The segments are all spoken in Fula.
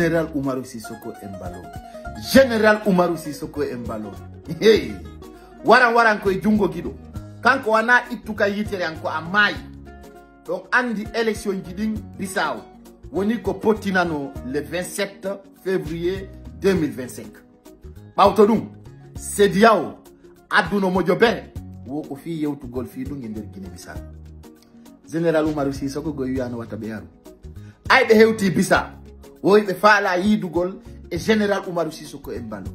Général Umaru Sissoko Embalo. Général Umaru Sissoko Embalo. Hey. Waran ko jungo gido. Kanko wana ituka yitere anko amai. Donc andi élection jiding Bissau. Woni ko potinano le 27 février 2025. Bautodum. Sediao aduno mojobe. Wo ko fi yewtu gol fi du ngender Guinée Bissau. Général Umaru Sissoko go yano watabeyaru. Ay be hewti Bissau. Woy be faala yidugol e Général Umaru Sissoko Embalo.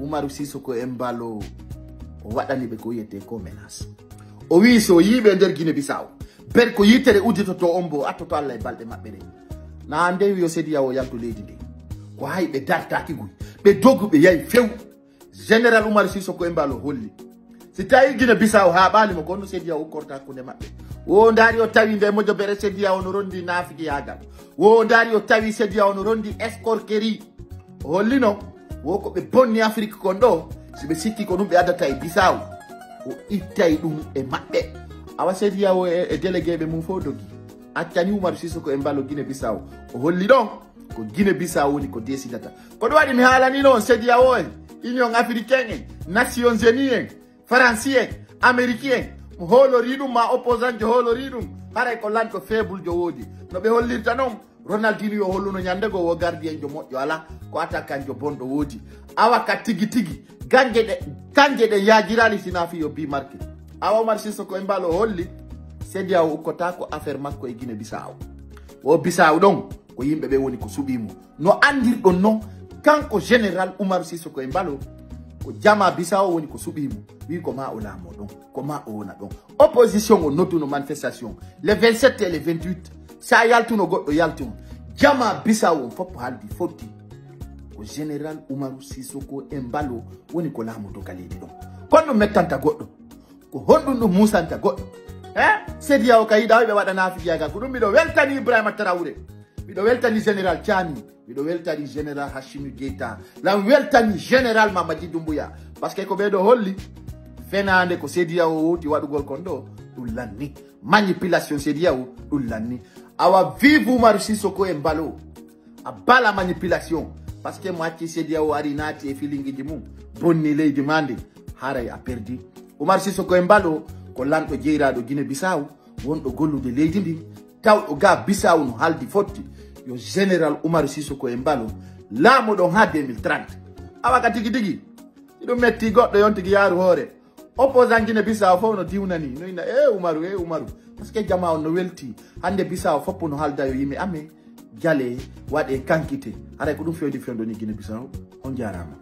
Umaru Sissoko Embalo o wadani be ko yete ko menace. O wi so yibe nder Guinée Bissau. Ber ko yitere uditoto ombo atoto Allah e balde mabbe re. Na ande wi yo Sediao yalto leydi ndi. Ko haybe dartaki guy. Be dogu be yayi few. Général Umaru Sissoko Embalo holli. Si tawi Guinée Bissau ha bali mo kono Sediao korta ko ne mabbe. Wo ndari o tawi nde mojo bere Sediao no rondi nafiki yagal. Wo ndari o tawi Sediao no rondi escorquerie. Hollino wo ko be bonni Afrique kondo si be sikki ko dum be adata e Bissau o ittay dum e mabbe. Awa Sediao e délégué be mum fo dogi. Accani Umaru Sissoko Embalo Guinée Bissau. O holli don ko Guinée Bissau woni ko desidata. Ko do wadi mi halani non Sediao Union africaine, Nations Unies, Français, Américain. Holoridum ma opposant jo holoridum haray ko lan ko faible jo wodi no be hollirta non Ronaldinho holluno nyande go wo gardien jo mojo ala ko attaquant jo bondo wodi awa ka tigi kanje de yajirali sinafi yo bi marque awa Umaru Sissoko Embalo holli Sediao ukota ko affaire makko e Guinée Bissau o Bissau don ko yimbe be woni ko subimo no andir don non kanko Général Umaru Sissoko Embalo ko jama Bissau woni ko subimo wi ko ma o lamo don ko ma o na don opposition o notu no manifestation le 27 et le 28 sa yaltuno goddo yaltuno jama Bissau fop haldi foti ko Général Umaru Sissoko Embalo woni ko lamo to kaledi don kono mettanta goddo ko hondundu musanta goddo Sediao kayida be wada nafi yaga ko dum mi do weltani Ibrahima Traoré mi do weltani Général Tchani mi do weltani Général Hashimi Keita la weltani Général Mamadi Doumbouya parce que ko be do holli fenande ko Sediao woti wadugol kondo dullanni manipulation Sediao dullanni awa vive Umaru Sissoko Embalo a bala manipulation parce que moi qui Sediao arinati e feeling di mum bonni ley demande haray a perdi Umaru Sissoko Embalo ko lanto jeyrado Guinée Bissau wondo gollude leydi ndi taw ga Bissau no haldi fotti yo Général Umaru Sissoko Embalo lamo don ha 2030 awa ka tigi ido metti goddo yontigi yaru hore opposant Guinée Bissau fo no diwnani no ina Umaru parce que jama on no welti hande Bissau fop no halda yo yimi ame jale wade kankite ara ko dum fewdi fendo ni Guinée Bissau on jarama